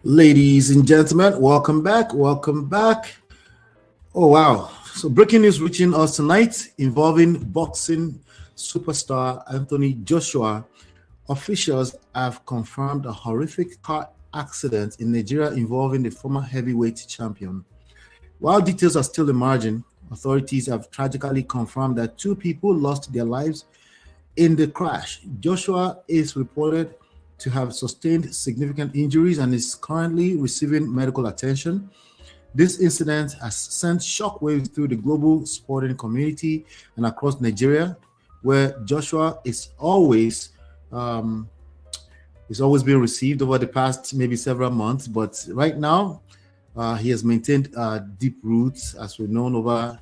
Ladies and gentlemen, welcome back. Welcome back. Oh, wow. So, breaking news reaching us tonight involving boxing superstar Anthony Joshua. Officials have confirmed a horrific car accident in Nigeria involving the former heavyweight champion. While details are still emerging, authorities have tragically confirmed that two people lost their lives in the crash. Joshua is reported to have sustained significant injuries and is currently receiving medical attention. This incident has sent shockwaves through the global sporting community and across Nigeria, where Joshua um, is always been received over the past maybe several months. But right now, he has maintained deep roots, as we've known over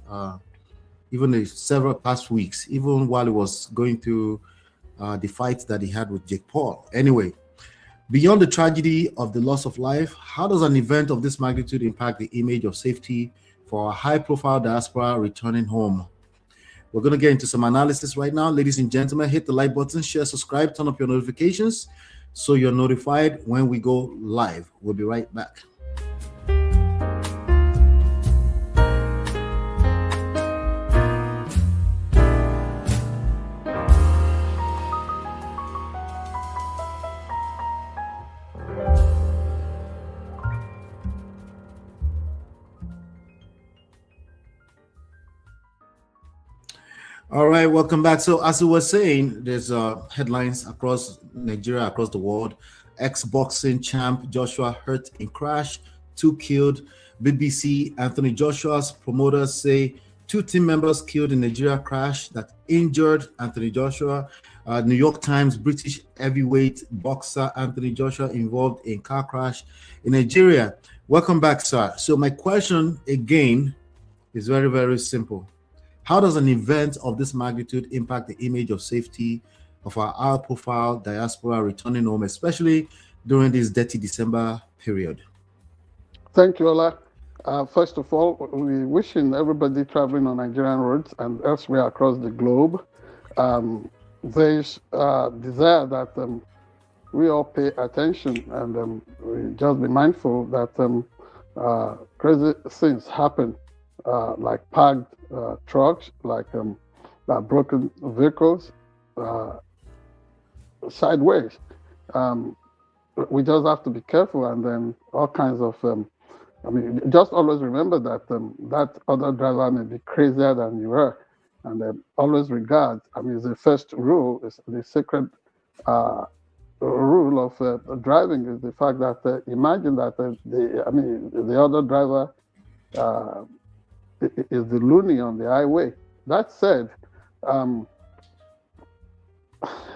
even the several past weeks, even while he was going through the fight that he had with Jake Paul. Anyway, beyond the tragedy of the loss of life, how does an event of this magnitude impact the image of safety for a high-profile diaspora returning home? We're going to get into some analysis right now. Ladies and gentlemen, hit the like button, share, subscribe, turn up your notifications so you're notified when we go live. We'll be right back. All right, welcome back. So, as we were saying, there's headlines across Nigeria, across the world. Ex-boxing champ Joshua hurt in crash, two killed. BBC Anthony Joshua's promoters say two team members killed in Nigeria crash that injured Anthony Joshua. New York Times British heavyweight boxer Anthony Joshua involved in car crash in Nigeria. Welcome back, sir. So, my question again is very, very simple. How does an event of this magnitude impact the image of safety of our high-profile diaspora returning home, especially during this dirty December period? Thank you, Ola. First of all, we're wishing everybody traveling on Nigerian roads and elsewhere across the globe, there's desire that we all pay attention and we just be mindful that crazy things happen, like parked trucks, like broken vehicles, sideways. We just have to be careful, and then all kinds of. Just always remember that that other driver may be crazier than you are, and always regard. The first rule is the sacred rule of driving is the fact that imagine that the other driver is the loony on the highway. That said,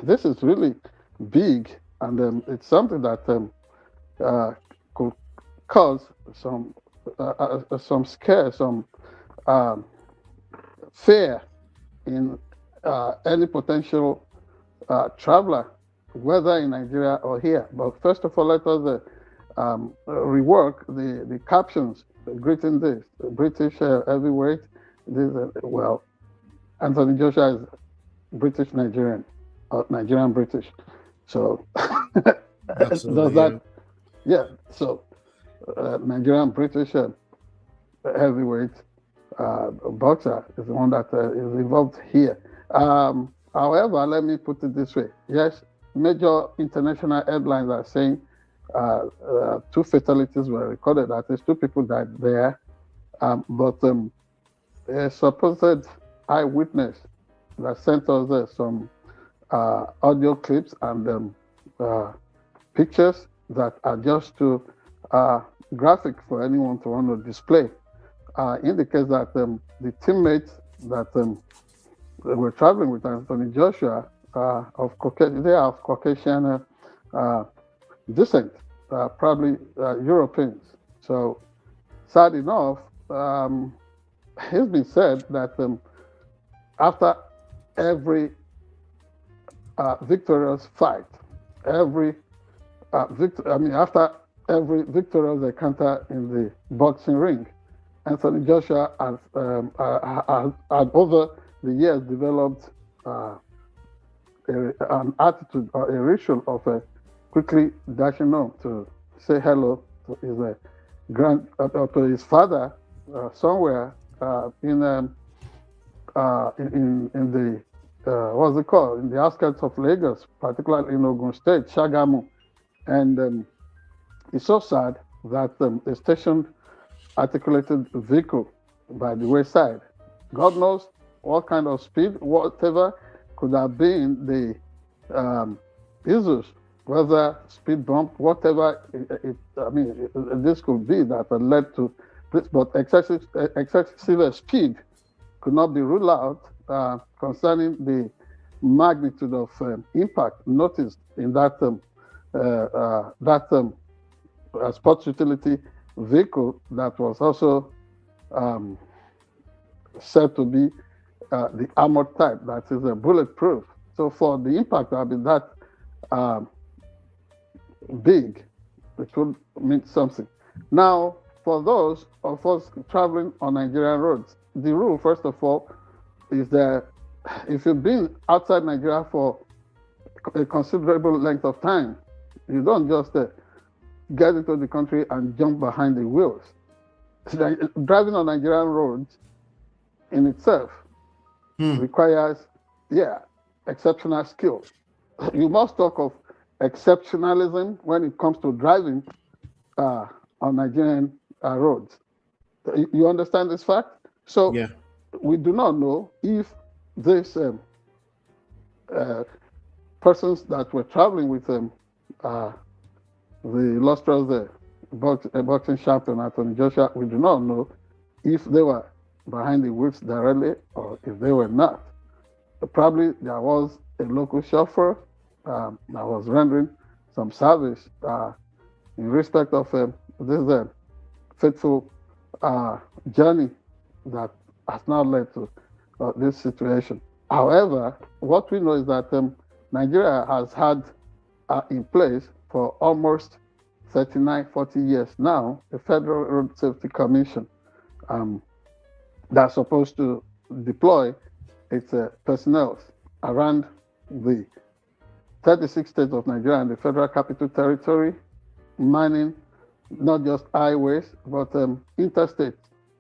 this is really big, and it's something that could cause some scare, some fear in any potential traveler, whether in Nigeria or here. But first of all, let us rework the captions greeting this British heavyweight. This Anthony Joshua is British Nigerian, or Nigerian British. So does that? Yeah. So Nigerian British heavyweight boxer is the one that is involved here. However, let me put it this way: yes, major international headlines are saying two fatalities were recorded. At least two people died there. But a supposed eyewitness that sent us some audio clips and pictures that are just too graphic for anyone to want to display indicates that the teammates that were traveling with Anthony Joshua they are of Caucasian descent, probably Europeans. So, sad enough, it's been said that after every victorious fight, after every victorious encounter in the boxing ring, Anthony Joshua had over the years developed an attitude or a ritual of quickly dashing up to say hello his to his father somewhere in the what's it called, in the outskirts of Lagos, particularly in Ogun State, Shagamu, and it's so sad that they stationed articulated vehicle by the wayside. God knows what kind of speed, whatever could have been the issues, whether speed bump, whatever this could be that had led to this, but excessive speed could not be ruled out concerning the magnitude of impact noticed in that sports utility vehicle that was also said to be the armored type, that is bulletproof. So for the impact to have been that big, it would mean something. Now, for those of us traveling on Nigerian roads, the rule, first of all, is that if you've been outside Nigeria for a considerable length of time, you don't just get into the country and jump behind the wheels. Driving on Nigerian roads in itself requires, exceptional skill. You must talk of exceptionalism when it comes to driving on Nigerian roads. You understand this fact? So we do not know if these persons that were traveling with the illustrious boxing champion Anthony Joshua, we do not know if they were behind the wheels directly or if they were not. Probably there was a local chauffeur that was rendering some service in respect of this fateful journey that has now led to this situation. However, what we know is that Nigeria has had in place for almost 39, 40 years now, a Federal Road Safety Commission that's supposed to deploy its personnel around the 36 states of Nigeria and the Federal Capital Territory, manning not just highways, but interstates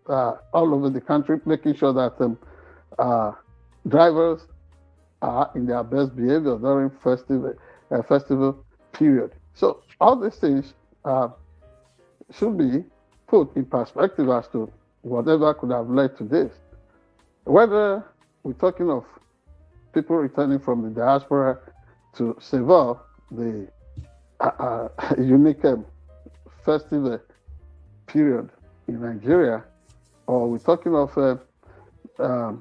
all over the country, making sure that drivers are in their best behavior during festival period. So all these things should be put in perspective as to whatever could have led to this. Whether we're talking of people returning from the diaspora to savor the unique festive period in Nigeria, or we're talking of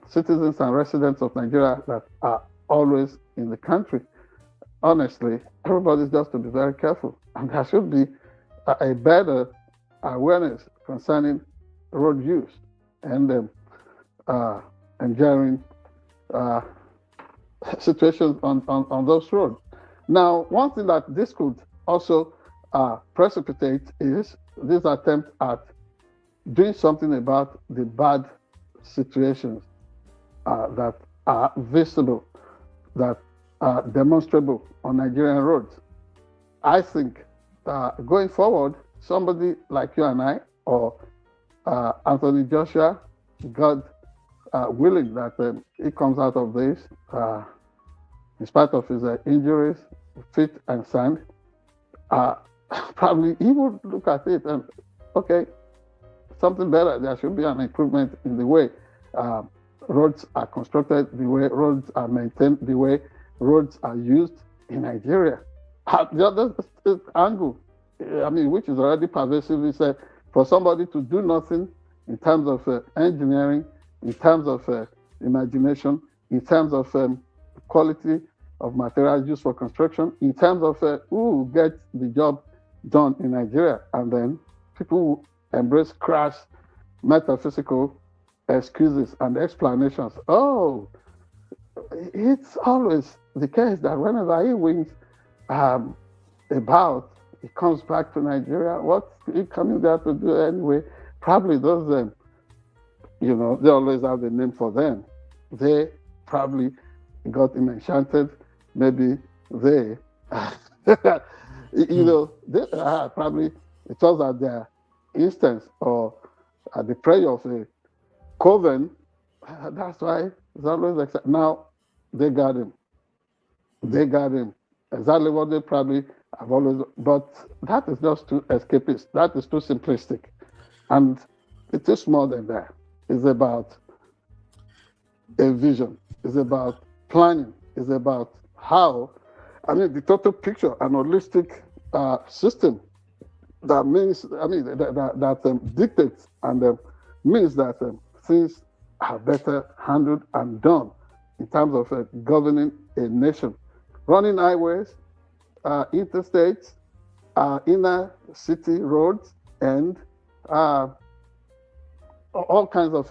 citizens and residents of Nigeria that are always in the country, honestly, everybody's just to be very careful. And there should be a better awareness concerning road use and enduring situations on those roads. Now, one thing that this could also precipitate is this attempt at doing something about the bad situations that are visible, that are demonstrable on Nigerian roads. I think going forward, somebody like you and I, or Anthony Joshua, God willing that he comes out of this, in spite of his injuries, fit and sound, probably he would look at it and, okay, something better. There should be an improvement in the way roads are constructed, the way roads are maintained, the way roads are used in Nigeria. The other angle, which is already pervasive, is for somebody to do nothing in terms of engineering, in terms of imagination, in terms of quality of materials used for construction, in terms of who gets the job done in Nigeria, and then people who embrace crass metaphysical excuses and explanations. Oh, it's always the case that whenever he wins about, he comes back to Nigeria. What's he coming there to do anyway? Probably those, they always have a name for them. They probably got him enchanted. Maybe they, they probably It was at their instance or at the prayer of a coven. That's why it's always now they got him. They got him. Exactly what they probably have always, but that is just too escapist. That is too simplistic. And it is more than that. It's about a vision. It's about planning. It's about how, the total picture, an holistic system that means, that dictates and means that things are better handled and done in terms of governing a nation. Running highways, interstates, inner city roads, and all kinds of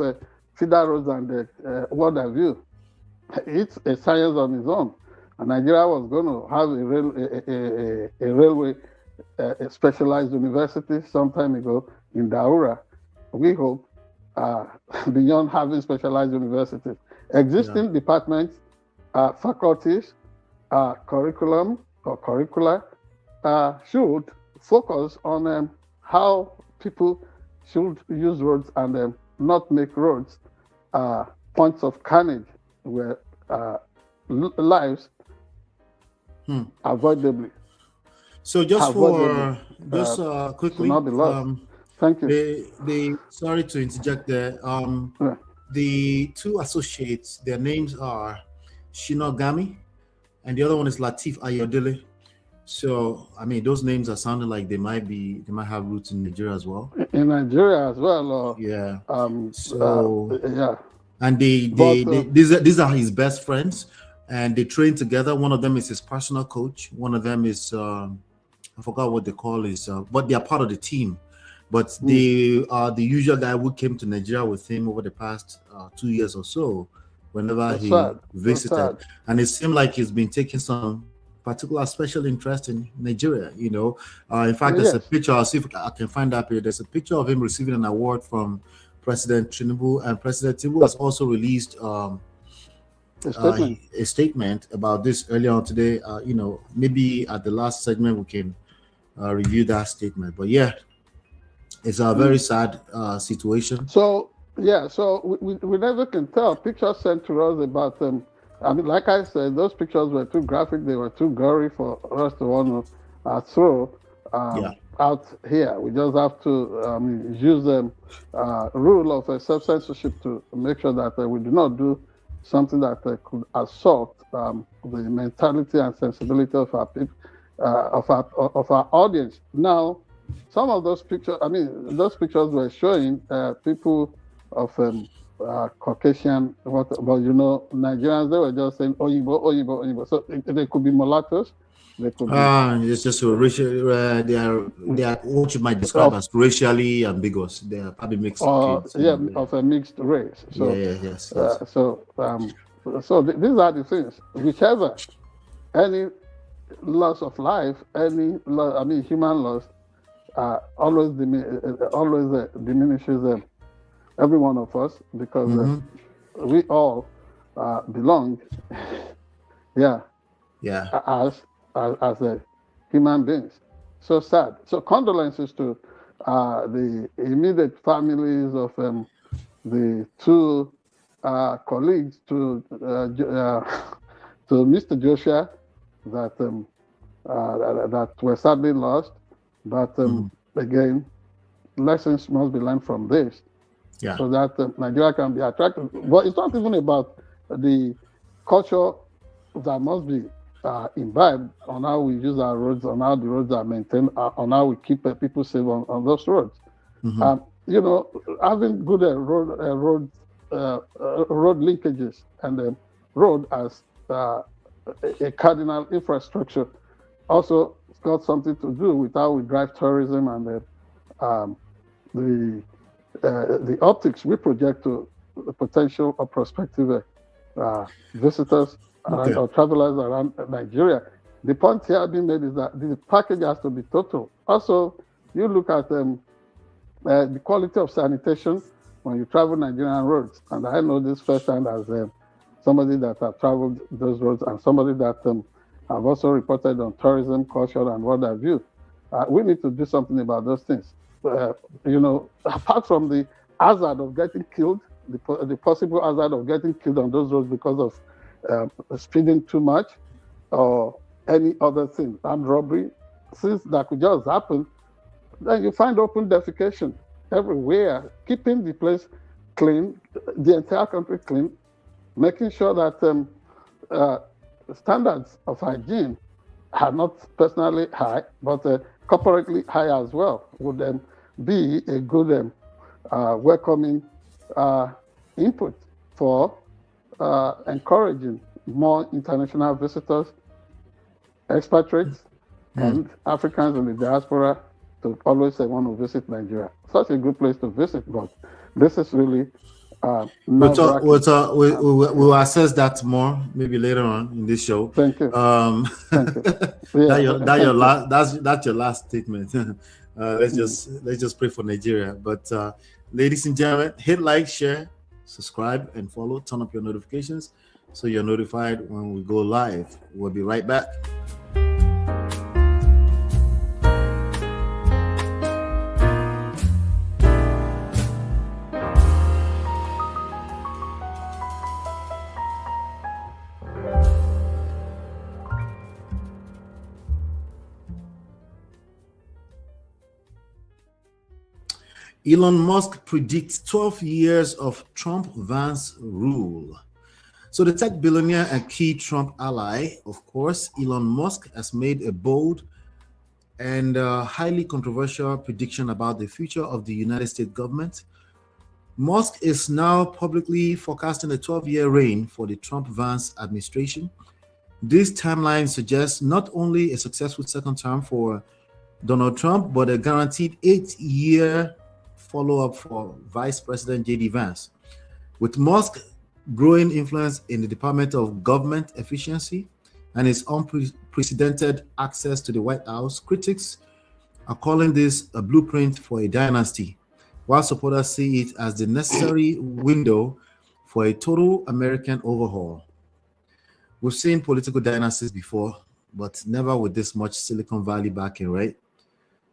feeder roads and what have you. It's a science on its own. And Nigeria was going to have a railway, a specialized university some time ago in Daura. We hope beyond having specialized universities, existing departments, faculties, curriculum or curricula should focus on how people should use roads and not make roads points of carnage where lives avoidably. So just quickly, not be lost. Thank you. Sorry to interject there. The two associates, their names are Shinogami, and the other one is Latif Ayodele. So, those names are sounding like they might have roots in Nigeria as well. In Nigeria as well. Yeah. Yeah. And these are his best friends, and they train together. One of them is his personal coach. One of them is I forgot what they call it, but they are part of the team. But they are the usual guy who came to Nigeria with him over the past 2 years or so, whenever he visited. And it seemed like he's been taking some particular special interest in Nigeria, In fact, there's a picture, I'll see if I can find that picture. There's a picture of him receiving an award from President Tinubu, and President Tinubu has also released a statement about this earlier on today. Maybe at the last segment we can review that statement. But yeah, it's a very sad situation. So we never can tell. Pictures sent to us about them. Like I said, those pictures were too graphic. They were too gory for us to want to throw out here. We just have to use the rule of self-censorship to make sure that we do not do something that could assault the mentality and sensibility of our people, of our audience. Now, some of those pictures, those pictures were showing people of Caucasian, but Nigerians, they were just saying Oyibo. So they could be mulattoes. They could be. It's just racial. They are what you might describe as racially ambiguous. They are probably mixed kids. Of a mixed race. So, yes. So these are the things. Whichever, any loss of life, any human loss, always diminishes every one of us, because we all belong, as human beings. So sad. So condolences to the immediate families of the two colleagues, to Mr. Joshua, that were sadly lost. But again, lessons must be learned from this. So that Nigeria can be attractive. But it's not even about the culture that must be imbibed on how we use our roads, on how the roads are maintained, on how we keep people safe on those roads. Having good road linkages and the road as a cardinal infrastructure also got something to do with how we drive tourism and the optics we project to the potential or prospective visitors or travelers around Nigeria. The point here being made is that the package has to be total. Also, you look at the quality of sanitation when you travel Nigerian roads, and I know this firsthand as somebody that have traveled those roads and somebody that have also reported on tourism, culture, and what have you. We need to do something about those things. Apart from the hazard of getting killed, the possible hazard of getting killed on those roads because of speeding too much or any other thing, armed robbery, since that could just happen, then you find open defecation everywhere, keeping the place clean, the entire country clean, making sure that standards of hygiene are not personally high, but corporately high as well, would be a good welcoming input for encouraging more international visitors, expatriates, and Africans in the diaspora to always want to visit Nigeria. Such a good place to visit, but this is really we'll assess that more maybe later on in this show. Thank you. Thank you. That's your last statement. Let's just pray for Nigeria. But ladies and gentlemen, hit like, share, subscribe, and follow. Turn up your notifications so you're notified when we go live. We'll be right back. Elon Musk predicts 12 years of Trump-Vance rule. So the tech billionaire and key Trump ally, of course, Elon Musk, has made a bold and highly controversial prediction about the future of the United States government. Musk is now publicly forecasting a 12-year reign for the Trump-Vance administration. This timeline suggests not only a successful second term for Donald Trump, but a guaranteed 8-year follow-up for Vice President J.D. Vance. With Musk growing influence in the Department of Government Efficiency and his unprecedented access to the White House, critics are calling this a blueprint for a dynasty, while supporters see it as the necessary window for a total American overhaul. We've seen political dynasties before, but never with this much Silicon Valley backing, right?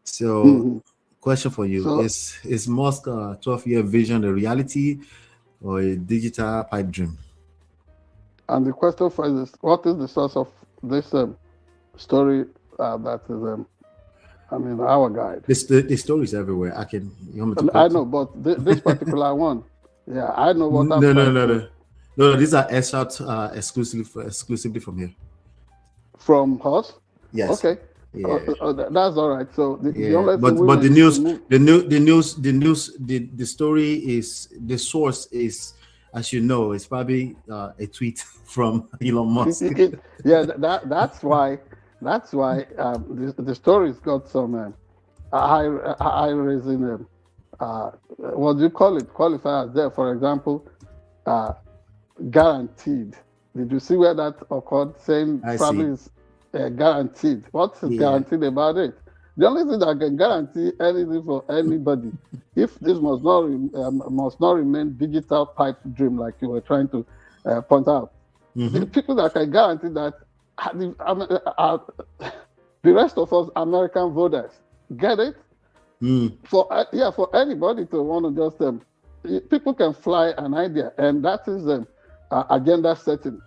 So, question for you: Is Musk's 12-year vision a reality or a digital pipe dream? And the question for is, what is the source of this story that is, our guide? The story is everywhere. I know, but this particular one, I know what I'm No, these are excerpts exclusively from here. From us? Yes. Okay. Yeah. That's all right. So the only but the story is, the source is, as you know, it's probably a tweet from Elon Musk. That's why the story's got some high raising what do you call it, qualifiers there. For example, guaranteed. Did you see where that occurred? Saying probably is guaranteed. What's guaranteed about it? The only thing that can guarantee anything for anybody, if this must not remain digital pipe dream, like you were trying to point out, the people that can guarantee that the rest of us American voters get it. For anybody to want to just people can fly an idea, and that is agenda setting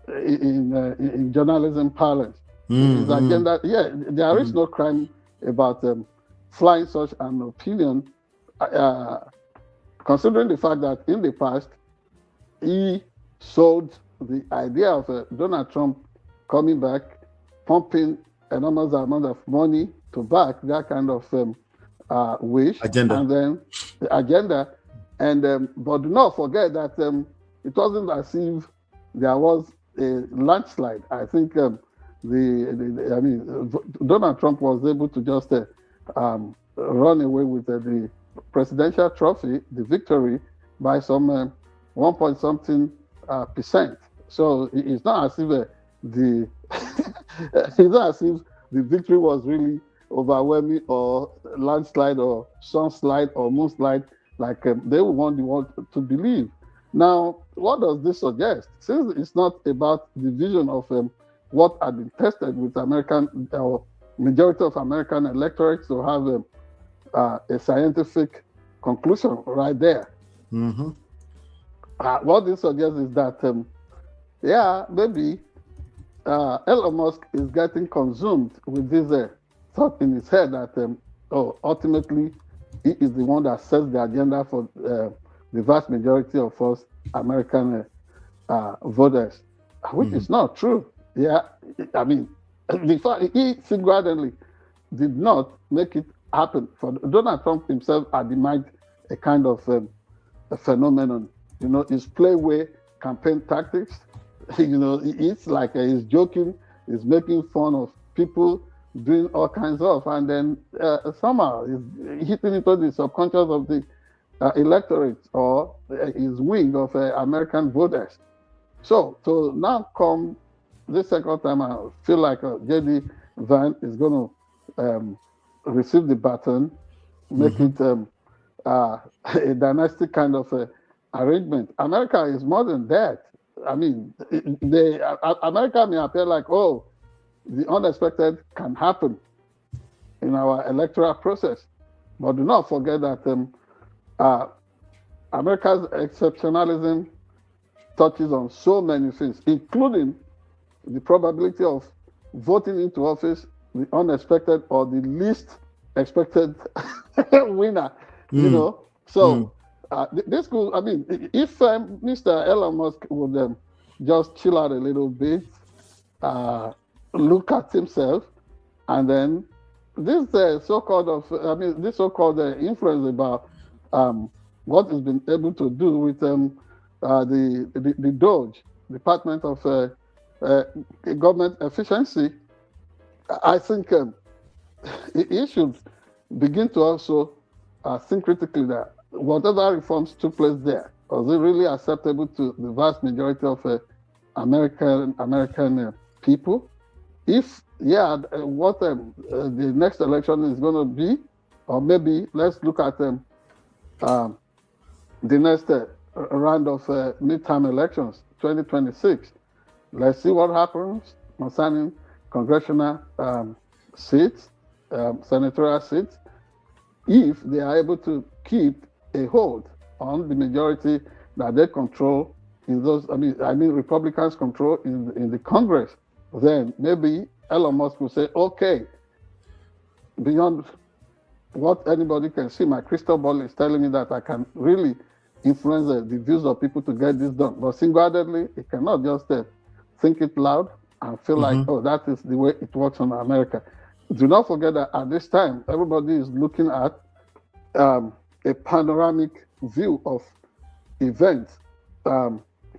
in journalism parlance. Agenda, there is no crime about flying such an opinion, considering the fact that in the past he sold the idea of Donald Trump coming back, pumping enormous amount of money to back that kind of wish agenda, and then the agenda, and but do not forget that it wasn't as if there was a landslide. I think Donald Trump was able to just run away with the presidential trophy, the victory, by some 1 point something percent. So it's not as if it's not as if the victory was really overwhelming or landslide or sunslide or moonslide like they want the world to believe. Now, what does this suggest? Since it's not about the vision of what had been tested with American majority of American electorates to have a scientific conclusion right there. Mm-hmm. What this suggests is that, maybe Elon Musk is getting consumed with this thought in his head that, ultimately, he is the one that sets the agenda for the vast majority of us American voters, which is not true. Yeah, I mean, the fact he single-handedly did not make it happen. For Donald Trump himself admired a kind of a phenomenon. His playway campaign tactics. It's like he's joking, he's making fun of people doing all kinds of, and then somehow he's hitting into the subconscious of the electorate or his wing of American voters. So to now come this second time, I feel like J.D. Vance is going to receive the baton, make it a dynastic kind of arrangement. America is more than that. I mean, America may appear like, the unexpected can happen in our electoral process. But do not forget that America's exceptionalism touches on so many things, including the probability of voting into office the unexpected or the least expected winner. So this could, I mean, if Mr. Elon Musk would just chill out a little bit, look at himself, and then this so-called influence about what he's been able to do with the DOGE, Department of Government Efficiency, I think he should begin to also think critically that whatever reforms took place there, was it really acceptable to the vast majority of American people? If what the next election is going to be, or maybe let's look at the next round of midterm elections, 2026. Let's see what happens concerning congressional seats, senatorial seats, if they are able to keep a hold on the majority that they control in those. I mean, Republicans control in the Congress. Then maybe Elon Musk will say, okay, beyond what anybody can see, my crystal ball is telling me that I can really influence the views of people to get this done. But single-handedly, it cannot just think it loud and feel like, that is the way it works in America. Do not forget that at this time, everybody is looking at a panoramic view of events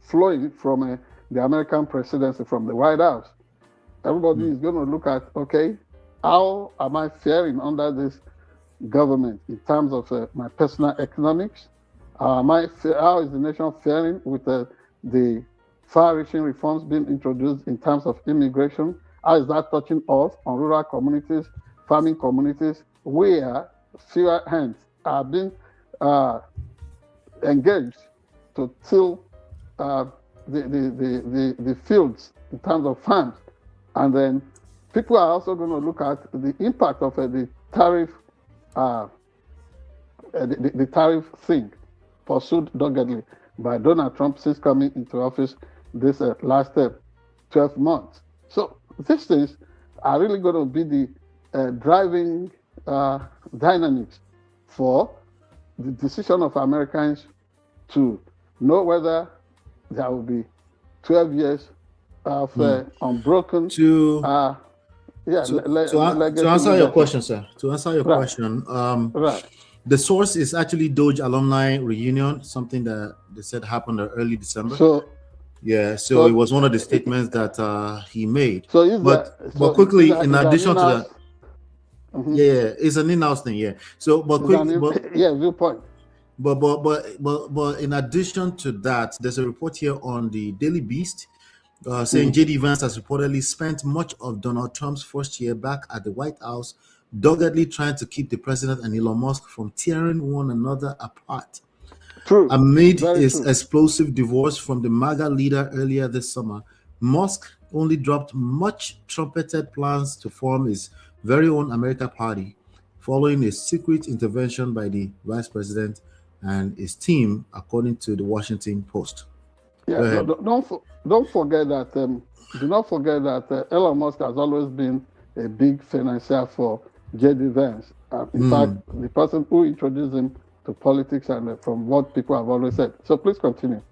flowing from the American presidency, from the White House. Everybody is going to look at, okay, how am I faring under this government in terms of my personal economics? How is the nation faring with the far-reaching reforms being introduced in terms of immigration? How is that touching off on rural communities, farming communities, where fewer hands are being engaged to till the fields in terms of farms? And then people are also going to look at the impact of the tariff, the tariff thing pursued doggedly by Donald Trump since coming into office this last 12 months. So these things are really going to be the driving dynamics for the decision of Americans to know there will be 12 years of unbroken. To answer your question, sir. To answer your question, right. The source is actually Doge alumni reunion, something that they said happened in early December. So it was one of the statements that he made. But quickly, in addition to that, it's an in-house thing, So, but quickly, viewpoint. But in addition to that, there's a report here on the Daily Beast saying J.D. Vance has reportedly spent much of Donald Trump's first year back at the White House doggedly trying to keep the president and Elon Musk from tearing one another apart. True. Amid his explosive divorce from the MAGA leader earlier this summer, Musk only dropped much trumpeted plans to form his very own America Party, following a secret intervention by the vice president and his team, according to the Washington Post. Yeah, don't forget that. Do not forget that Elon Musk has always been a big financier for J.D. Vance. In fact, the person who introduced him to politics, and from what people have always said. So please continue.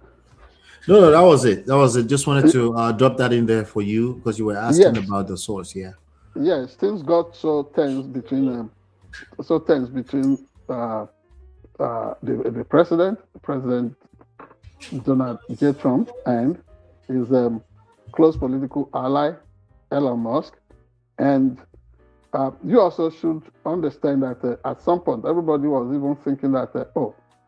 No, that was it. That was it. Just wanted to drop that in there for you because you were asking about the source. Yeah. Yes, things got so tense between the president, President Donald J. Trump, and his close political ally, Elon Musk. And you also should understand that at some point, everybody was even thinking that,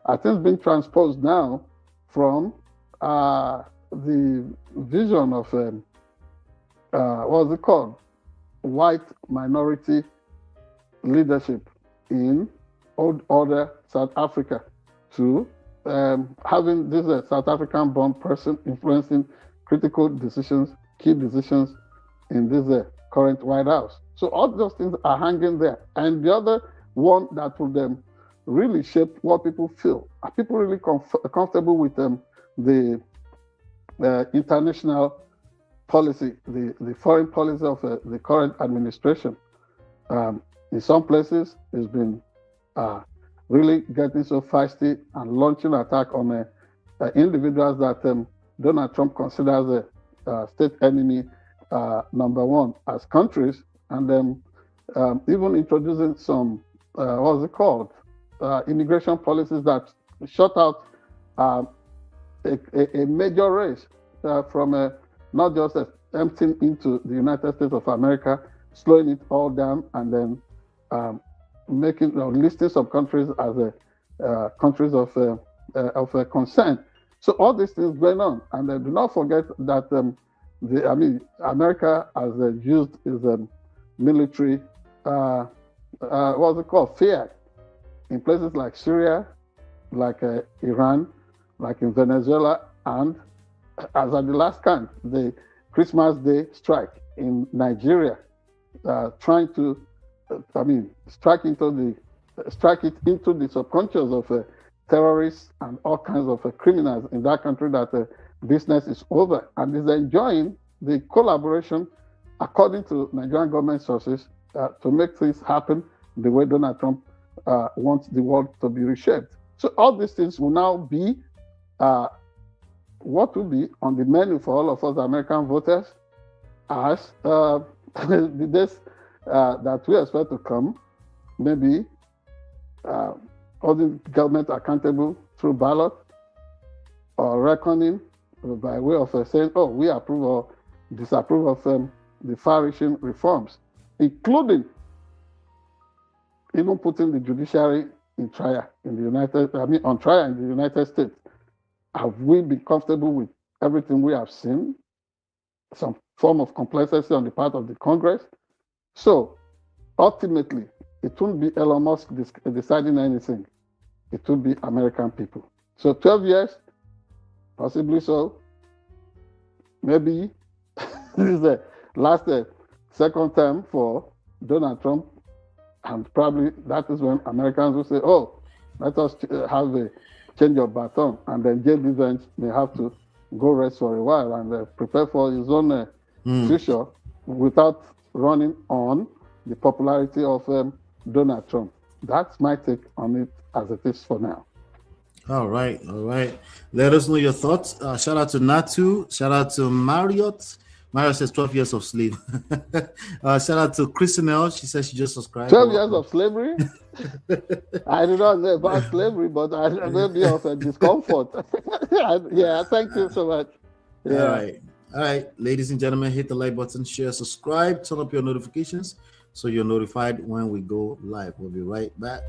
are things being transposed now from the vision of, what's it called? White minority leadership in old order South Africa to having this South African born person influencing critical decisions, key decisions in this current White House. So all those things are hanging there. And the other one that would really shape what people feel. Are people really comfortable with the international policy, the foreign policy of the current administration? In some places, it's been really getting so feisty and launching attack on individuals that Donald Trump considers a state enemy number one as countries, and then even introducing some, what's it called, immigration policies that shut out a major race from not just emptying into the United States of America, slowing it all down, and then listing some countries as countries of concern. So all these things going on, and do not forget that America has used its military, what's it called, fear in places like Syria, like Iran, like in Venezuela, and as at the last count, the Christmas Day strike in Nigeria, trying to, strike it into the subconscious of terrorists and all kinds of criminals in that country that business is over, and is enjoying the collaboration, according to Nigerian government sources, to make things happen the way Donald Trump wants the world to be reshaped. So all these things will now be what will be on the menu for all of us American voters as the days that we expect to come, maybe holding government accountable through ballot or reckoning by way of saying, we approve or disapprove of the far-reaching reforms, including even putting the judiciary on trial in the United States. Have we been comfortable with everything we have seen? Some form of complacency on the part of the Congress. So ultimately, it won't be Elon Musk deciding anything. It will be American people. So 12 years, possibly so. Maybe this is the last second term for Donald Trump. And probably that is when Americans will say, let us have a change of baton. And then J.D. Vance may have to go rest for a while and prepare for his own future without running on the popularity of Donald Trump. That's my take on it as it is for now. All right. Let us know your thoughts. Shout out to Natu. Shout out to Marriott. Marriott says 12 years of sleep. Shout out to Christinelle. She says she just subscribed. 12 years of slavery? I do not know about slavery, but I may be of a discomfort. Yeah, thank you so much. Yeah. All right. Ladies and gentlemen, hit the like button, share, subscribe, turn up your notifications so you're notified when we go live. We'll be right back.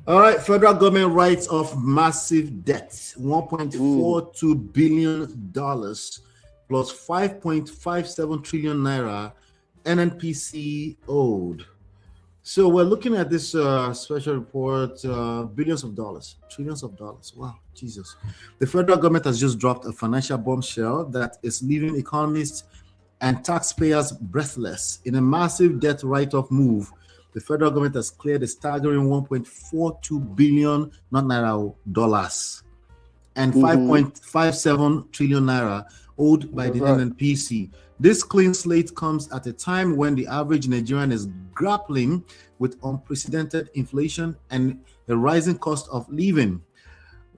All right, federal government writes off massive debt, $1.42 billion plus 5.57 trillion naira NNPC owed. So we're looking at this special report, billions of dollars, trillions of dollars. Wow, Jesus. The federal government has just dropped a financial bombshell that is leaving economists and taxpayers breathless. In a massive debt write-off move, the federal government has cleared a staggering 1.42 billion, not naira, dollars, and 5.57 trillion naira owed by the NNPC. This clean slate comes at a time when the average Nigerian is grappling with unprecedented inflation and the rising cost of living.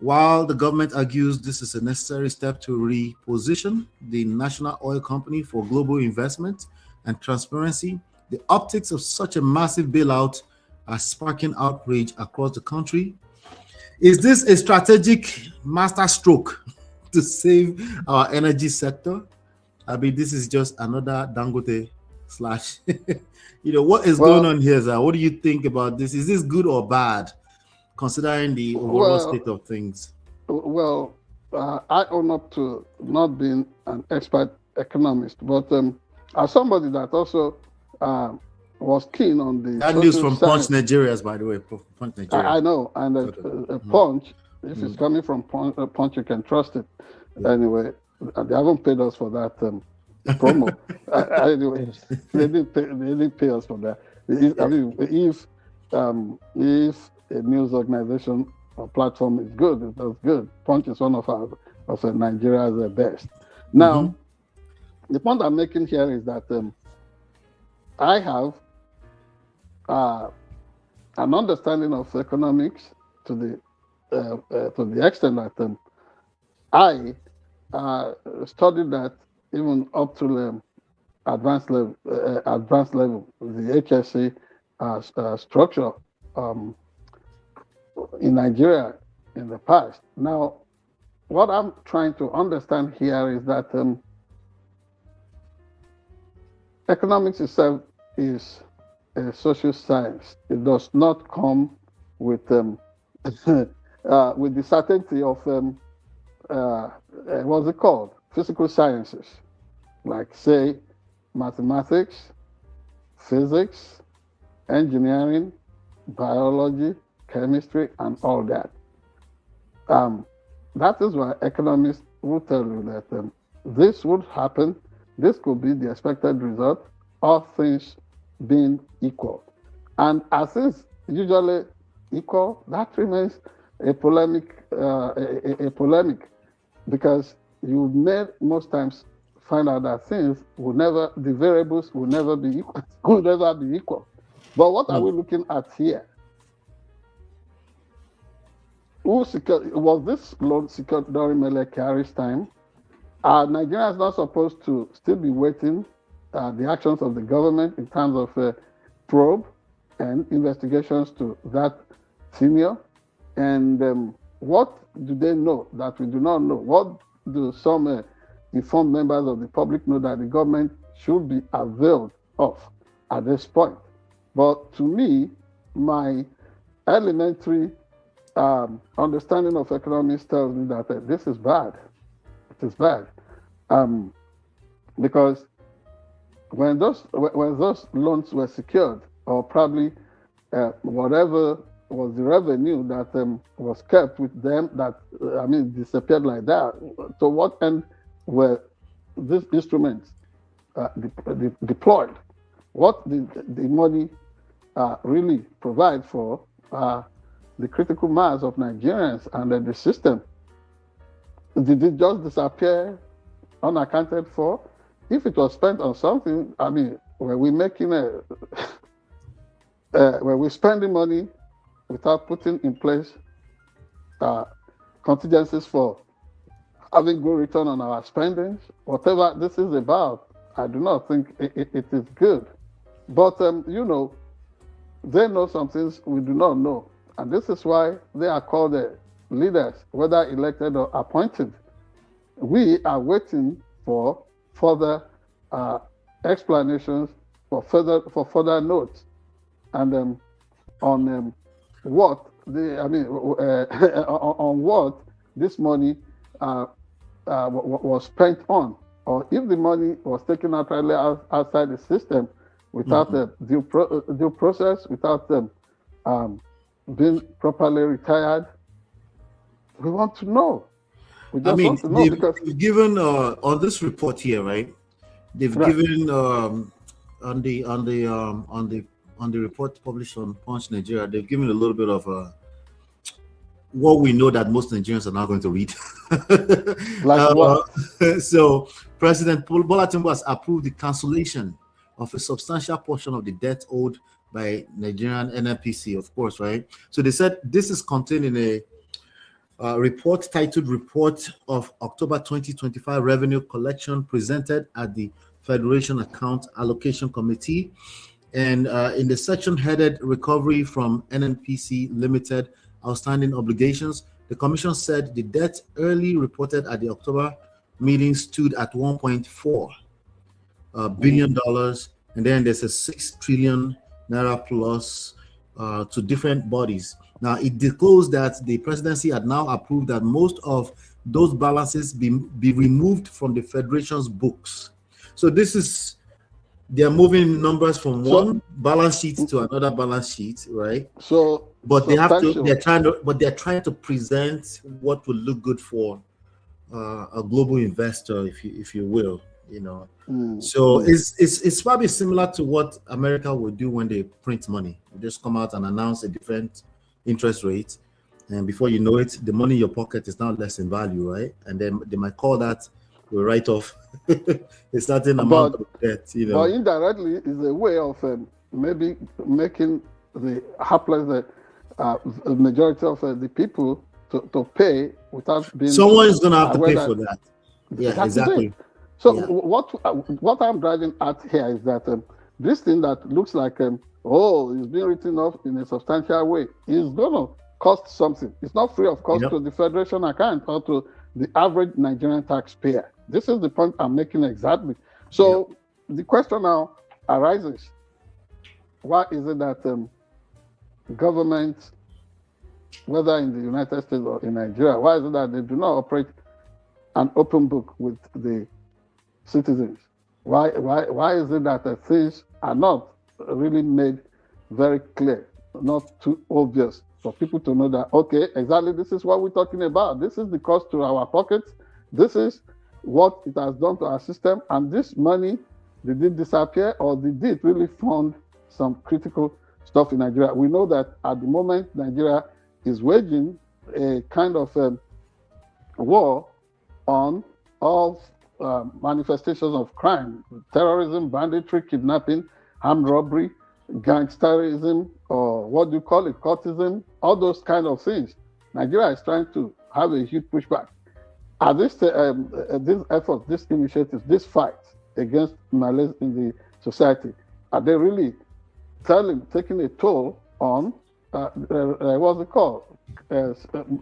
While the government argues this is a necessary step to reposition the national oil company for global investment and transparency, the optics of such a massive bailout are sparking outrage across the country. Is this a strategic masterstroke to save our energy sector? I mean, this is just another Dangote slash. What is going on here, sir? What do you think about this? Is this good or bad, considering the overall state of things? Well, I own up to not being an expert economist, but as somebody that also was keen on the that news from Punch Nigeria, by the way. Punch Nigeria. I know, and Punch. If it's coming from Punch, you can trust it. Anyway, they haven't paid us for that promo. Anyway, they didn't pay us for that. I mean, if a news organization or platform is good, it does good. Punch is one of Nigeria's best. Now, the point I'm making here is that I have an understanding of economics to the extent that I studied that even up to the advanced level, the HSC structure in Nigeria in the past. Now, what I'm trying to understand here is that economics itself is a social science. It does not come with the certainty of what's it called? Physical sciences, like say mathematics, physics, engineering, biology, chemistry, and all that. That is why economists will tell you that this would happen. This could be the expected result of things being equal. And as is usually equal, that remains a polemic, because you may most times find out that things the variables will never be equal. But what are we looking at here? Was this loan secured during Mele Kyari's time? Are Nigerians not supposed to still be waiting the actions of the government in terms of probe and investigations to that senior? And what do they know that we do not know? What do some informed members of the public know that the government should be availed of at this point? But to me, my elementary understanding of economics tells me that this is bad. It is bad. Because when those loans were secured, or probably whatever was the revenue that was kept with them, that disappeared like that. To what end were these instruments deployed? What did the money really provide for the critical mass of Nigerians and the system? Did it just disappear unaccounted for? If it was spent on something, were we making were we spending money without putting in place contingencies for having good return on our spendings? Whatever this is about, I do not think it is good. But they know some things we do not know, and this is why they are called the leaders, whether elected or appointed. We are waiting for further explanations, for further notes, and on what on what this money was spent on, or if the money was taken outrightly outside the system without the due process, without them being properly retired. We want to know. We just want to know because they've given on this report here, right? They've given on the report published on Punch Nigeria, they've given a little bit of what we know that most Nigerians are not going to read. Like what? So President Bola Tinubu has approved the cancellation of a substantial portion of the debt owed by Nigerian NNPC, of course, right? So they said this is contained in a report titled Report of October 2025 Revenue Collection presented at the Federation Account Allocation Committee. And in the section headed Recovery from NNPC Limited Outstanding Obligations, the Commission said the debt early reported at the October meeting stood at $1.4 billion. And then there's a 6 trillion naira plus to different bodies. Now, it disclosed that the presidency had now approved that most of those balances be removed from the Federation's books. So this is, they're moving numbers from one balance sheet to another balance sheet, right? So, but they're trying to present what will look good for a global investor, if you will, you know. So it's probably similar to what America would do when they print money. They just come out and announce a different interest rate, and before you know it, the money in your pocket is now less in value, right? And then they might call that a write-off a certain amount of debt, you know. But indirectly, is a way of maybe making the hapless majority of the people to pay without being. Someone is going to have to pay for that. Yeah, exactly. So what I'm driving at here is that this thing that looks like it's being written off in a substantial way is going to cost something. It's not free of cost to the Federation account or to the average Nigerian taxpayer. This is the point I'm making exactly. So the question now arises: why is it that government, whether in the United States or in Nigeria, why is it that they do not operate an open book with the citizens? Why is it that things are not really made very clear, not too obvious for people to know that, okay, exactly this is what we're talking about. This is the cost to our pockets. This is what it has done to our system. And this money, did it disappear or did it really fund some critical stuff in Nigeria? We know that at the moment, Nigeria is waging a kind of war on all manifestations of crime: terrorism, banditry, kidnapping, armed robbery, gangsterism, or what do you call it, cultism, all those kind of things. Nigeria is trying to have a huge pushback. Are these efforts, these initiatives, this fight against malaise in the society, are they really taking a toll on what's it called,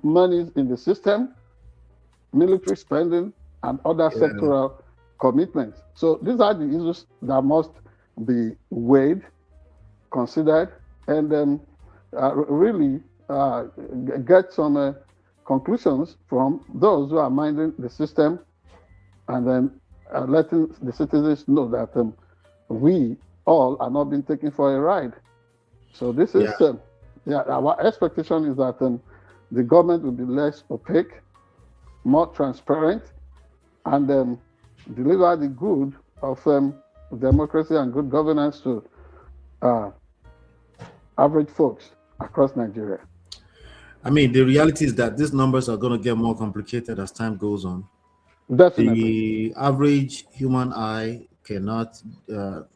monies in the system, military spending, and other sectoral commitments? So these are the issues that must be weighed, considered, and really get some conclusions from those who are minding the system, and then letting the citizens know that we all are not being taken for a ride. So this is, our expectation is that the government will be less opaque, more transparent, and deliver the good of democracy and good governance to average folks across Nigeria. I mean, the reality is that these numbers are going to get more complicated as time goes on. Definitely. The average human eye cannot, the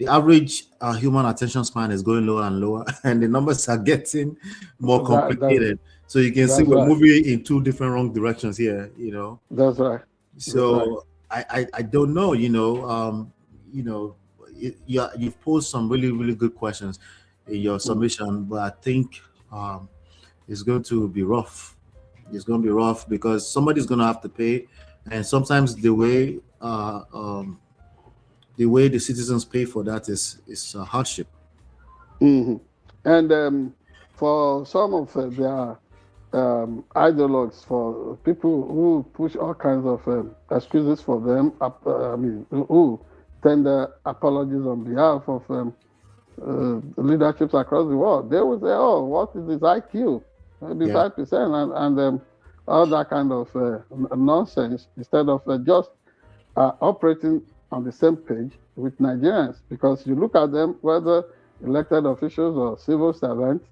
average human attention span is going lower and lower, and the numbers are getting more complicated. So you can see we're moving in two different wrong directions here, you know. That's right. So I don't know, you've posed some really, really good questions in your submission, but I think it's going to be rough. It's going to be rough because somebody's going to have to pay, and sometimes the way the citizens pay for that is a hardship. Mm-hmm. And for some of their ideologues, for people who push all kinds of excuses for them, who tender apologies on behalf of leaderships across the world, they will say, "Oh, what is this IQ? Maybe 5%," and all that kind of nonsense, instead of just operating on the same page with Nigerians. Because you look at them, whether elected officials or civil servants,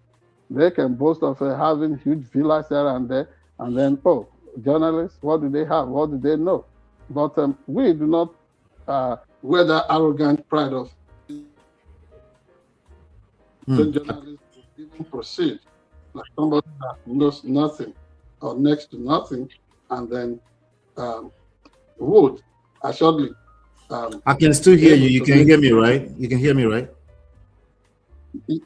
they can boast of having huge villas here and there, and then, oh, journalists, what do they have? What do they know? But we do not wear that arrogant pride of so journalists even proceed like somebody that knows nothing or next to nothing, and then would assuredly. I can still hear you. You can hear me, right? You can hear me, right?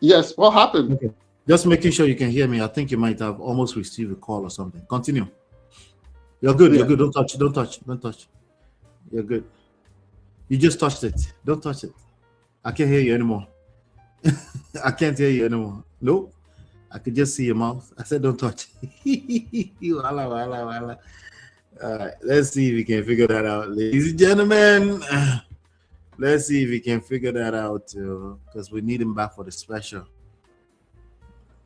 Yes. What happened? Okay. Just making sure you can hear me. I think you might have almost received a call or something. Continue. You're good. Yeah. You're good. Don't touch. Don't touch. Don't touch. You're good. You just touched it. Don't touch it. I can't hear you anymore. I can't hear you anymore. No, I could just see your mouth. I said, don't touch. All right, let's see if we can figure that out, ladies and gentlemen. Let's see if we can figure that out, because we need him back for the special.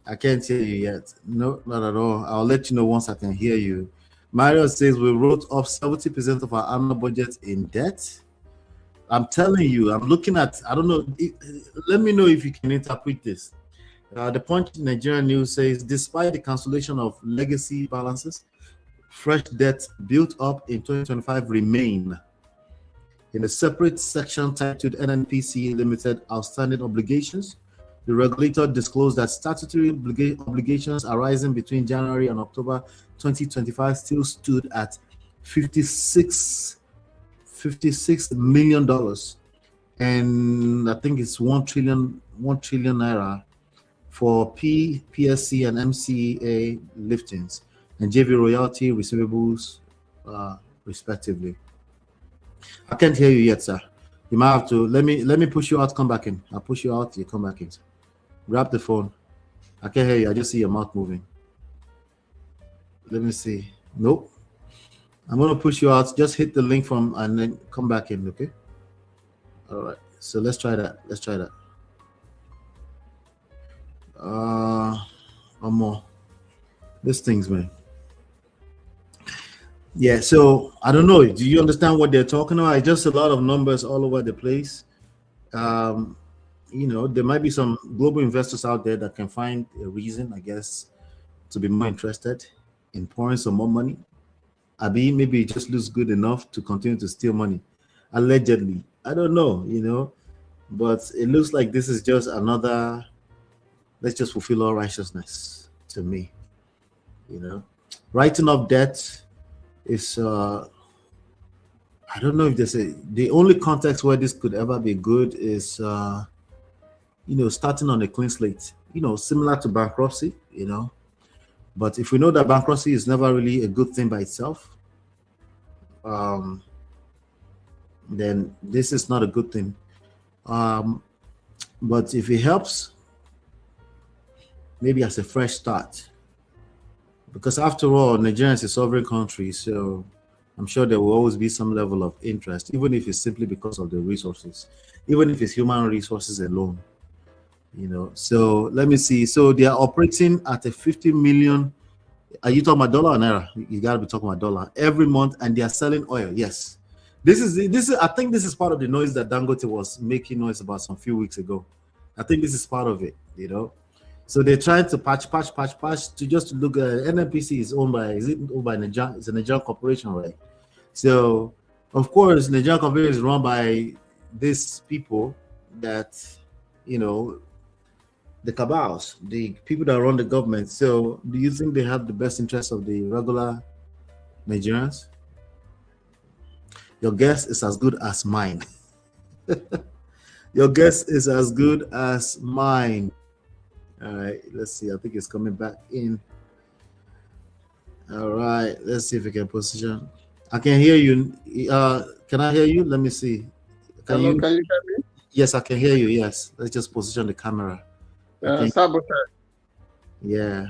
I can't hear you yet. No, not at all. I'll let you know once I can hear you. Mario says we wrote off 70% of our annual budget in debt. I'm telling you, I'm looking at, I don't know, let me know if you can interpret this. The Punch Nigerian News says, despite the cancellation of legacy balances, fresh debts built up in 2025 remain. In a separate section titled NNPC Limited Outstanding Obligations, the regulator disclosed that statutory obligations arising between January and October 2025 still stood at $56 million, and I think it's 1 trillion naira for PSC and MCA liftings and JV royalty receivables, respectively. I can't hear you yet, sir. You might have to let me push you out. Come back in. I'll push you out. You come back in. Grab the phone. I can't hear you. I just see your mouth moving. Let me see. Nope. I'm gonna push you out. Just hit the link from and then come back in, okay? All right. So let's try that. Let's try that. One more. These things, man. Yeah. So I don't know. Do you understand what they're talking about? It's just a lot of numbers all over the place. You know, there might be some global investors out there that can find a reason, I guess, to be more interested in pouring some more money. Maybe it just looks good enough to continue to steal money, allegedly. I don't know, you know, but it looks like this is just another, let's just fulfill all righteousness to me, you know. Writing off debt is, I don't know if they say, the only context where this could ever be good is, you know, starting on a clean slate, you know, similar to bankruptcy, you know. But if we know that bankruptcy is never really a good thing by itself, then this is not a good thing. But if it helps, maybe as a fresh start, because after all, Nigeria is a sovereign country, so I'm sure there will always be some level of interest, even if it's simply because of the resources, even if it's human resources alone. You know, so let me see. So they are operating at a 50 million. Are you talking about dollar or naira? You got to be talking about dollar every month, and they are selling oil. Yes, this is. I think this is part of the noise that Dangote was making noise about some few weeks ago. I think this is part of it. You know, so they're trying to patch to just look at NNPC is owned by Nigeria? It's a Nigerian corporation, right? So of course, Nigerian corporation is run by these people that, you know, the cabals, the people that run the government. So do you think they have the best interests of the regular Nigerians? Your guess is as good as mine. Your guess is as good as mine. All right, let's see. I think it's coming back in. All right, let's see if we can position. I can hear you. Can I hear you? Let me see. Can you hear me? Yes, I can hear you. Yes. Let's just position the camera. Sabotage. Yeah.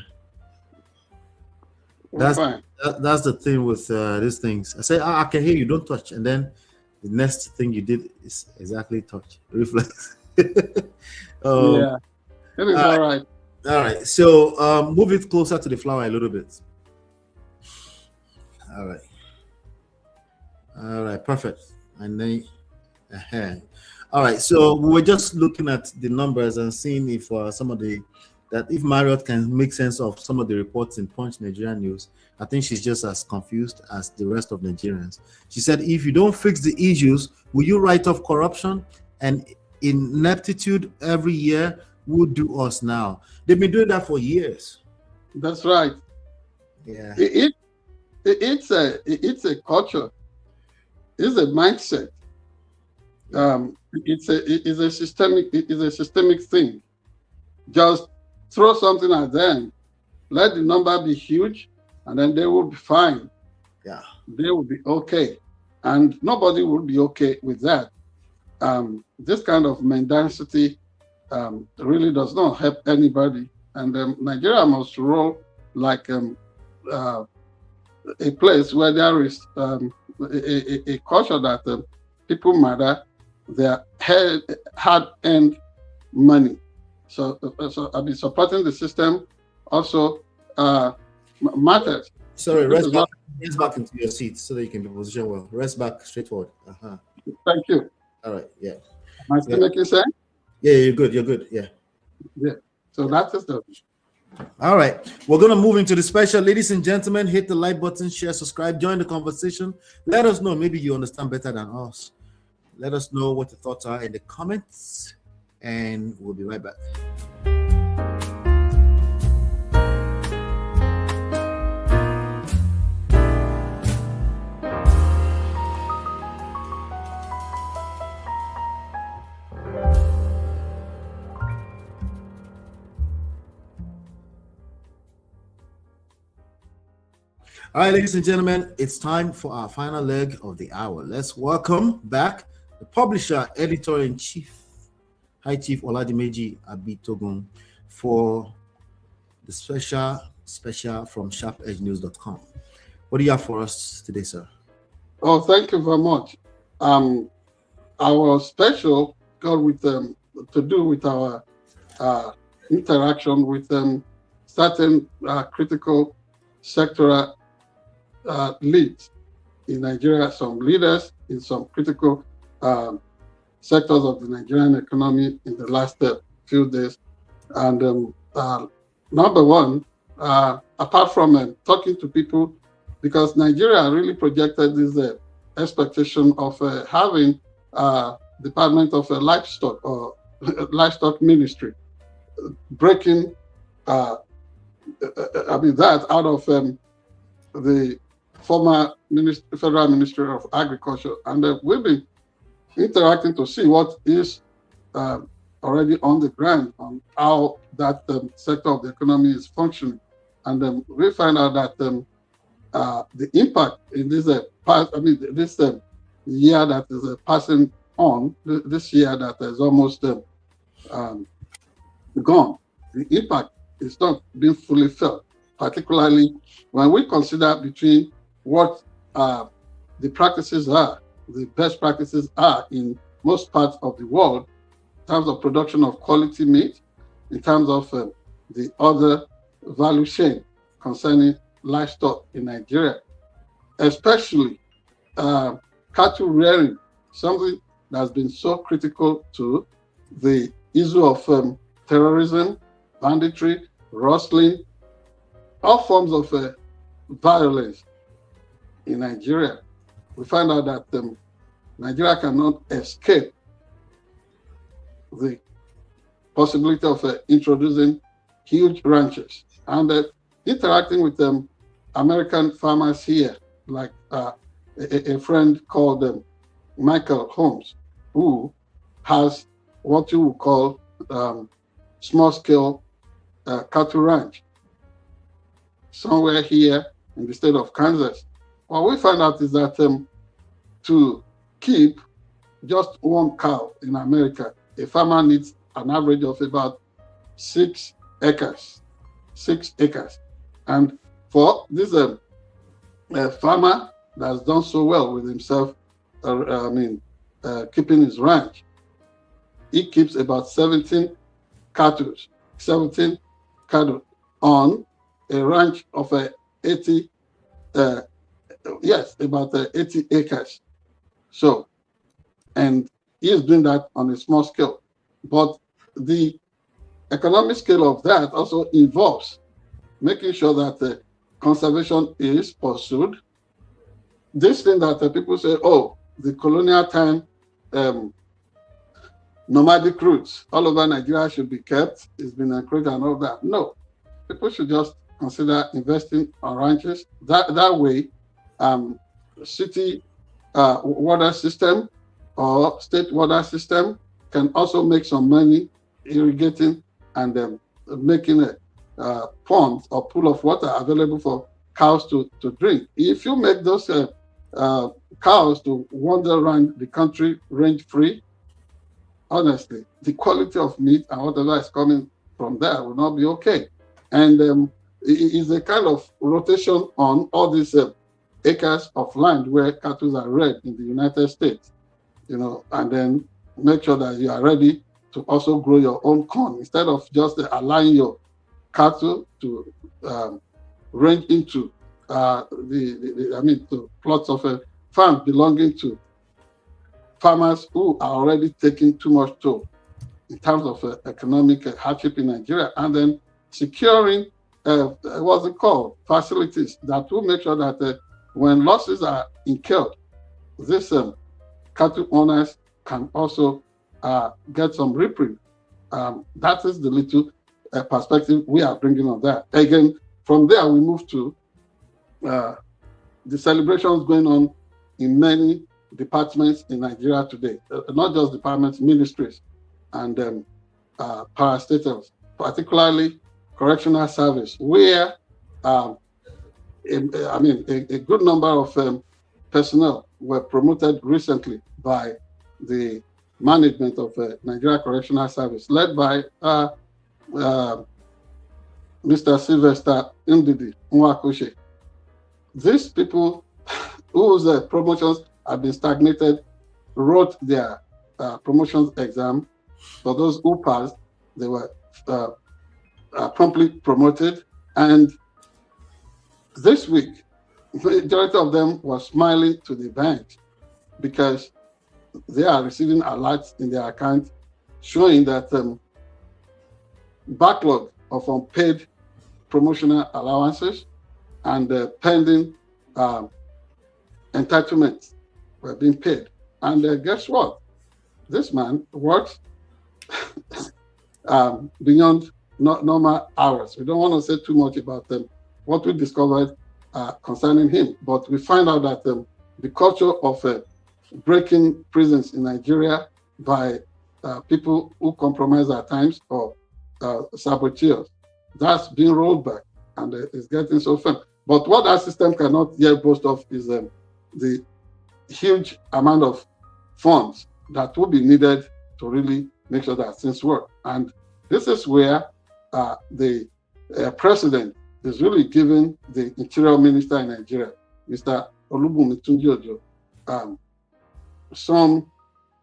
We're fine. That's the thing with these things. I say, I can hear you, don't touch. And then the next thing you did is exactly touch. Reflex. Yeah, it is all right. All right. So move it closer to the flower a little bit. All right. All right, perfect. And then all right, so we were just looking at the numbers and seeing if some of the if Marriott can make sense of some of the reports in Punch Nigerian News. I think she's just as confused as the rest of Nigerians. She said, if you don't fix the issues, will you write off corruption and ineptitude every year? Would do us now. They've been doing that for years. That's right. Yeah. It's a culture. It's a mindset. It's a systemic thing. Just throw something at them, let the number be huge, and then they will be fine. Yeah, they will be okay, and nobody will be okay with that. This kind of mendacity really does not help anybody, and Nigeria must roll like a place where there is a culture that people matter, their hard-earned money. So I mean, supporting the system also matters. Sorry, rest back into your seat so that you can be positioned well. Rest back, straightforward. Thank you. All right, yeah. Am I still making sense? Yeah, you're good. You're good. Yeah. Yeah. So that is the. All right, we're gonna move into the special. Ladies and gentlemen, hit the like button, share, subscribe, join the conversation. Let us know. Maybe you understand better than us. Let us know what your thoughts are in the comments, and we'll be right back. All right, ladies and gentlemen, it's time for our final leg of the hour. Let's welcome back the publisher, editor-in-chief, High Chief Oladimeji Abitogun, for the special from SharpEdgeNews.com. What do you have for us today, sir? Oh, thank you very much. Our special got with to do with our interaction with certain critical sectoral leads in Nigeria, some leaders in some critical sectors of the Nigerian economy in the last few days. And number one, apart from talking to people, because Nigeria really projected this expectation of having Department of Livestock or Livestock Ministry, breaking that out of the former Federal Ministry of Agriculture, and we've been interacting to see what is already on the ground on how that sector of the economy is functioning, and we find out that the impact in this this year that is passing on, this year that is almost gone, the impact is not being fully felt, particularly when we consider between what the practices are, the best practices are in most parts of the world, in terms of production of quality meat, in terms of the other value chain concerning livestock in Nigeria, especially cattle rearing, something that's been so critical to the issue of terrorism, banditry, rustling, all forms of violence in Nigeria. We find out that Nigeria cannot escape the possibility of introducing huge ranches, and interacting with American farmers here, like a friend called Michael Holmes, who has what you would call small-scale cattle ranch somewhere here in the state of Kansas. What we find out is that to keep just one cow in America, a farmer needs an average of about 6 acres. 6 acres. And for this farmer that's done so well with himself, keeping his ranch, he keeps about 17 cattle on a ranch of 80, about 80 acres. So, and he is doing that on a small scale. But the economic scale of that also involves making sure that conservation is pursued. This thing that people say, oh, the colonial time nomadic routes all over Nigeria should be kept, it's been encouraged and all that. No, people should just consider investing on ranches. That way, city water system or state water system can also make some money irrigating and making a pond or pool of water available for cows to drink. If you make those cows to wander around the country range free, honestly, the quality of meat and whatever is coming from there will not be okay. And it is a kind of rotation on all these acres of land where cattle are reared in the United States, and then make sure that you are ready to also grow your own corn instead of just allowing your cattle to range into to plots of farms belonging to farmers who are already taking too much toll in terms of economic hardship in Nigeria, and then securing facilities that will make sure that when losses are incurred, these cattle owners can also get some reprieve. That is the little perspective we are bringing on that. Again, from there we move to the celebrations going on in many departments in Nigeria today, not just departments, ministries, and parastatals, particularly correctional service, where a good number of personnel were promoted recently by the management of Nigeria Correctional Service, led by Mr. Sylvester Ndidi Nwakoche. These people whose promotions have been stagnated wrote their promotions exam. For those who passed, they were promptly promoted. And this week, the majority of them were smiling to the bank because they are receiving alerts in their account showing that backlog of unpaid promotional allowances and pending entitlements were being paid. And guess what? This man works beyond normal hours. We don't want to say too much about what we discovered concerning him, but we find out that the culture of breaking prisons in Nigeria by people who compromise at times or saboteurs, that's being rolled back and it's getting so fun. But what that system cannot yet boast of is the huge amount of funds that will be needed to really make sure that things work. And this is where the president is really giving the Interior Minister in Nigeria, Mr. Oladimeji Abitogun, some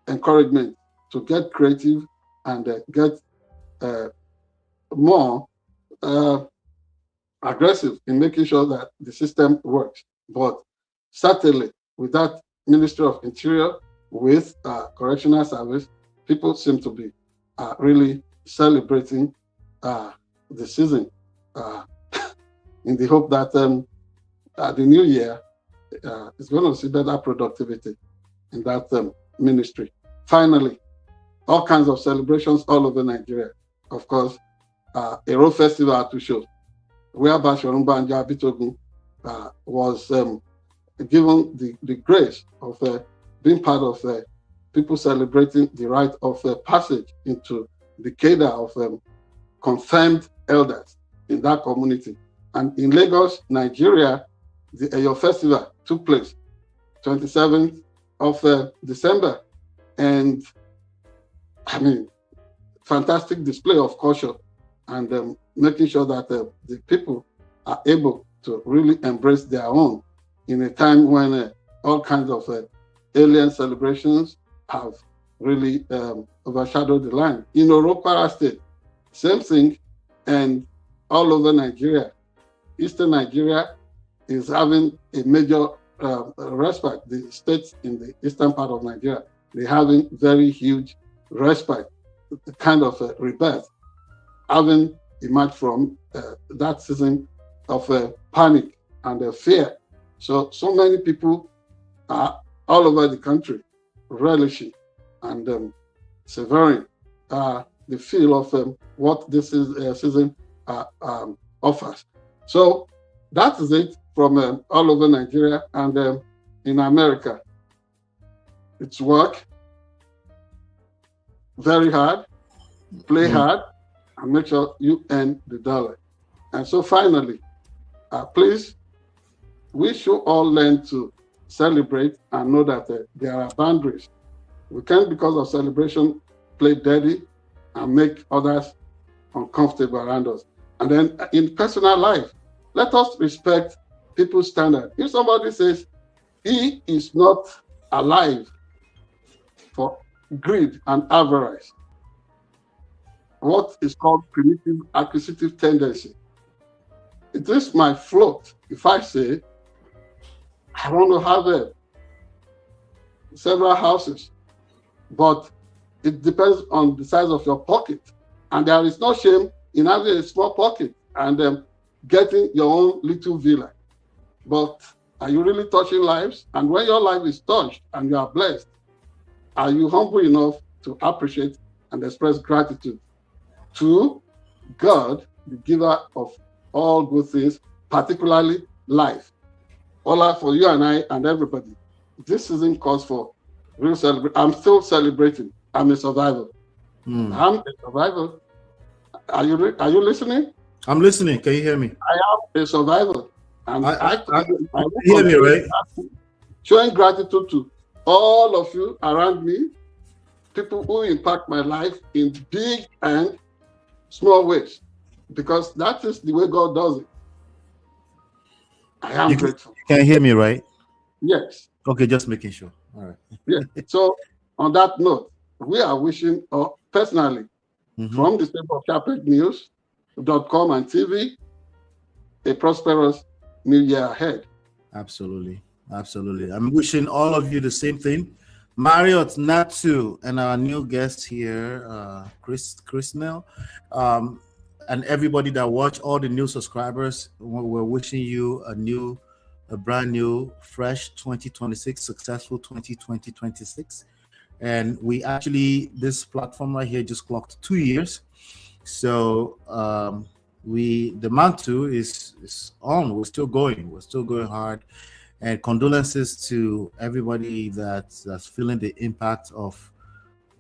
encouragement to get creative and get more aggressive in making sure that the system works. But certainly with that Ministry of Interior, with Correctional Service, people seem to be really celebrating the season in the hope that the new year is going to see better productivity in that ministry. Finally, all kinds of celebrations all over Nigeria. Of course, a road festival to show, where Oladimeji Abitogun was given the grace of being part of people celebrating the rite of passage into the cadre of confirmed elders in that community. And in Lagos, Nigeria, the Eyo Festival took place 27th of December. And fantastic display of culture and making sure that the people are able to really embrace their own in a time when all kinds of alien celebrations have really overshadowed the land. In Orokwara State, same thing, and all over Nigeria. Eastern Nigeria is having a major respite. The states in the eastern part of Nigeria, they're having very huge respite, the kind of rebirth, having emerged from that season of panic and fear. So many people are all over the country relishing and savoring the feel of what this season offers. So that is it from all over Nigeria and in America. It's work very hard, play hard, and make sure you earn the dollar. And so finally, please, we should all learn to celebrate and know that there are boundaries. We can't, because of celebration, play dirty and make others uncomfortable around us. And then in personal life, let us respect people's standard. If somebody says he is not alive for greed and avarice, what is called primitive acquisitive tendency, it is my float if I say I want to have several houses, but it depends on the size of your pocket. And there is no shame in having a small pocket and getting your own little villa. But are you really touching lives? And when your life is touched and you are blessed, are you humble enough to appreciate and express gratitude to God, the giver of all good things, particularly life? Ola, for you and I and everybody, this season calls for real celebration. I'm still celebrating. I'm a survivor. I'm a survivor. Are you listening? I'm listening. Can you hear me? I am a survivor. And I hear me, right? Showing gratitude to all of you around me, people who impact my life in big and small ways, because that is the way God does it. I am grateful. You can hear me, right? Yes. Okay, just making sure. All right. Yeah. So on that note, we are wishing, personally, from the state of SharpEdgeNews.com and TV, a prosperous new year ahead. Absolutely. Absolutely. I'm wishing all of you the same thing. Marriott, Natu, and our new guest here, Chris Nell, and everybody that watch, all the new subscribers, we're wishing you a brand new, fresh 2026, successful 2026. And we actually, this platform right here just clocked 2 years. So the mantle is on. We're still going hard. And condolences to everybody that's feeling the impact of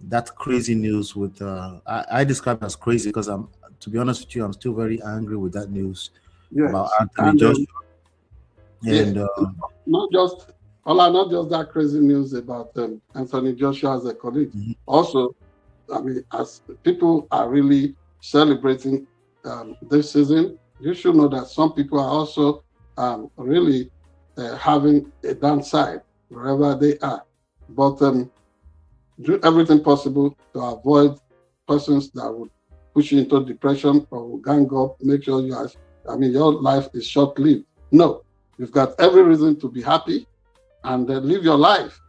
that crazy news with I describe it as crazy because to be honest with you, I'm still very angry with that news about Anthony Joshua. And not just that crazy news about Anthony Joshua as a colleague. Also, I mean, as people are really celebrating this season, you should know that some people are also really having a downside wherever they are. But do everything possible to avoid persons that would push you into depression or will gang up, make sure your life is short-lived. No, you've got every reason to be happy and live your life.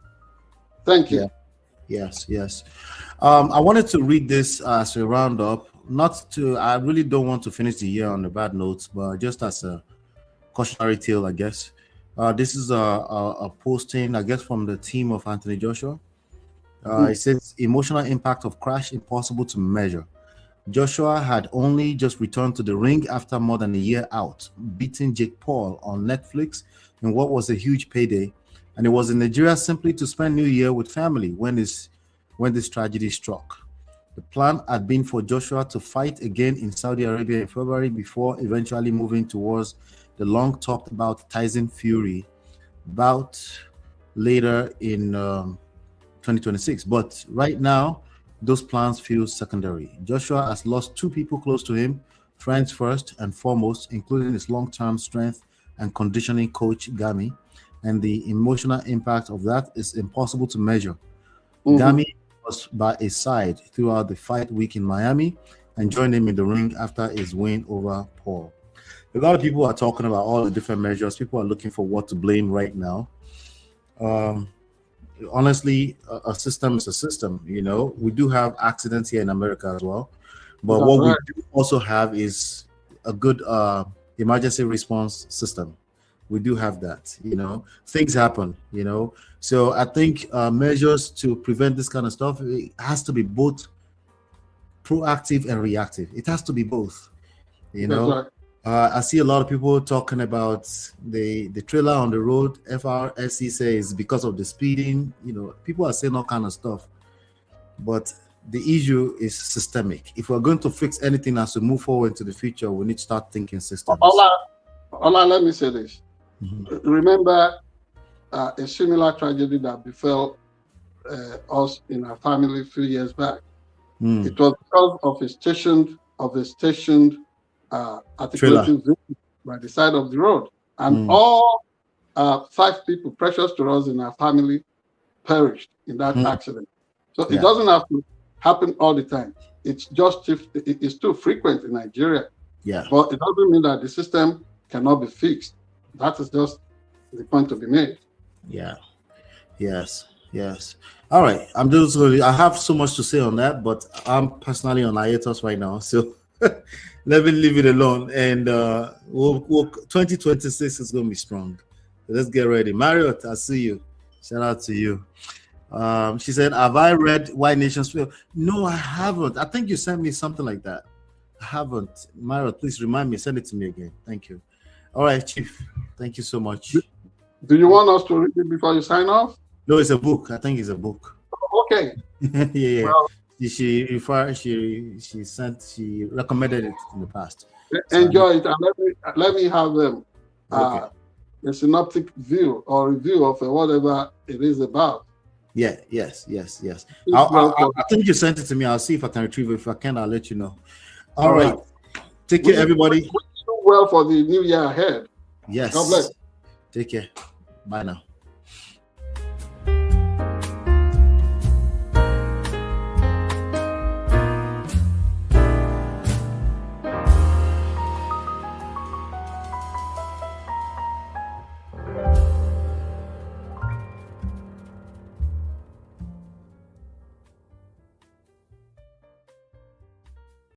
Thank you. Yeah. Yes. I wanted to read this as a roundup. I really don't want to finish the year on a bad note, but just as a cautionary tale, I guess. This is a posting, I guess, from the team of Anthony Joshua. It says, emotional impact of crash impossible to measure. Joshua had only just returned to the ring after more than a year out, beating Jake Paul on Netflix in what was a huge payday. And it was in Nigeria simply to spend New Year with family when this tragedy struck. The plan had been for Joshua to fight again in Saudi Arabia in February before eventually moving towards the long talked about Tyson Fury bout later in 2026. But right now, those plans feel secondary. Joshua has lost two people close to him, friends first and foremost, including his long-term strength and conditioning coach, Gami, and the emotional impact of that is impossible to measure. Gami was by his side throughout the fight week in Miami and joined him in the ring after his win over Paul. A lot of people are talking about all the different measures. People are looking for what to blame right now. Honestly, a system is a system. You know, we do have accidents here in America as well, but what we do also have is a good emergency response system. We do have that. You know, things happen. You know, so I think measures to prevent this kind of stuff, it has to be both proactive and reactive. It has to be both. You know. I see a lot of people talking about the trailer on the road. FRSC says because of the speeding, you know, people are saying all kind of stuff. But the issue is systemic. If we're going to fix anything as we move forward into the future, we need to start thinking systems. Ola, let me say this. Remember a similar tragedy that befell us in our family a few years back. It was because of a stationed articulating vehicle by the side of the road, and all 5 people precious to us in our family perished in that accident. So it doesn't have to happen all the time. It's just it's too frequent in Nigeria. But it doesn't mean that the system cannot be fixed. That is just the point to be made. Yes. All right. I have so much to say on that, but I'm personally on hiatus right now, so let me leave it alone. And 2026 is going to be strong. So let's get ready. Marriott, I see you. Shout out to you. She said, have I read Why Nations Fail? No, I haven't. I think you sent me something like that. I haven't. Marriott, please remind me. Send it to me again. Thank you. All right, Chief. Thank you so much. Do you want us to read it before you sign off? No, it's a book. I think it's a book. Okay. Yeah. Well, she recommended it in the past. Enjoy it, and let me have a synoptic view or review of whatever it is about. Yes. I think you sent it to me. I'll see if I can retrieve it. If I can, I'll let you know. All right. Take care, everybody. Wish you well for the new year ahead. Yes. God bless. Take care. Bye now.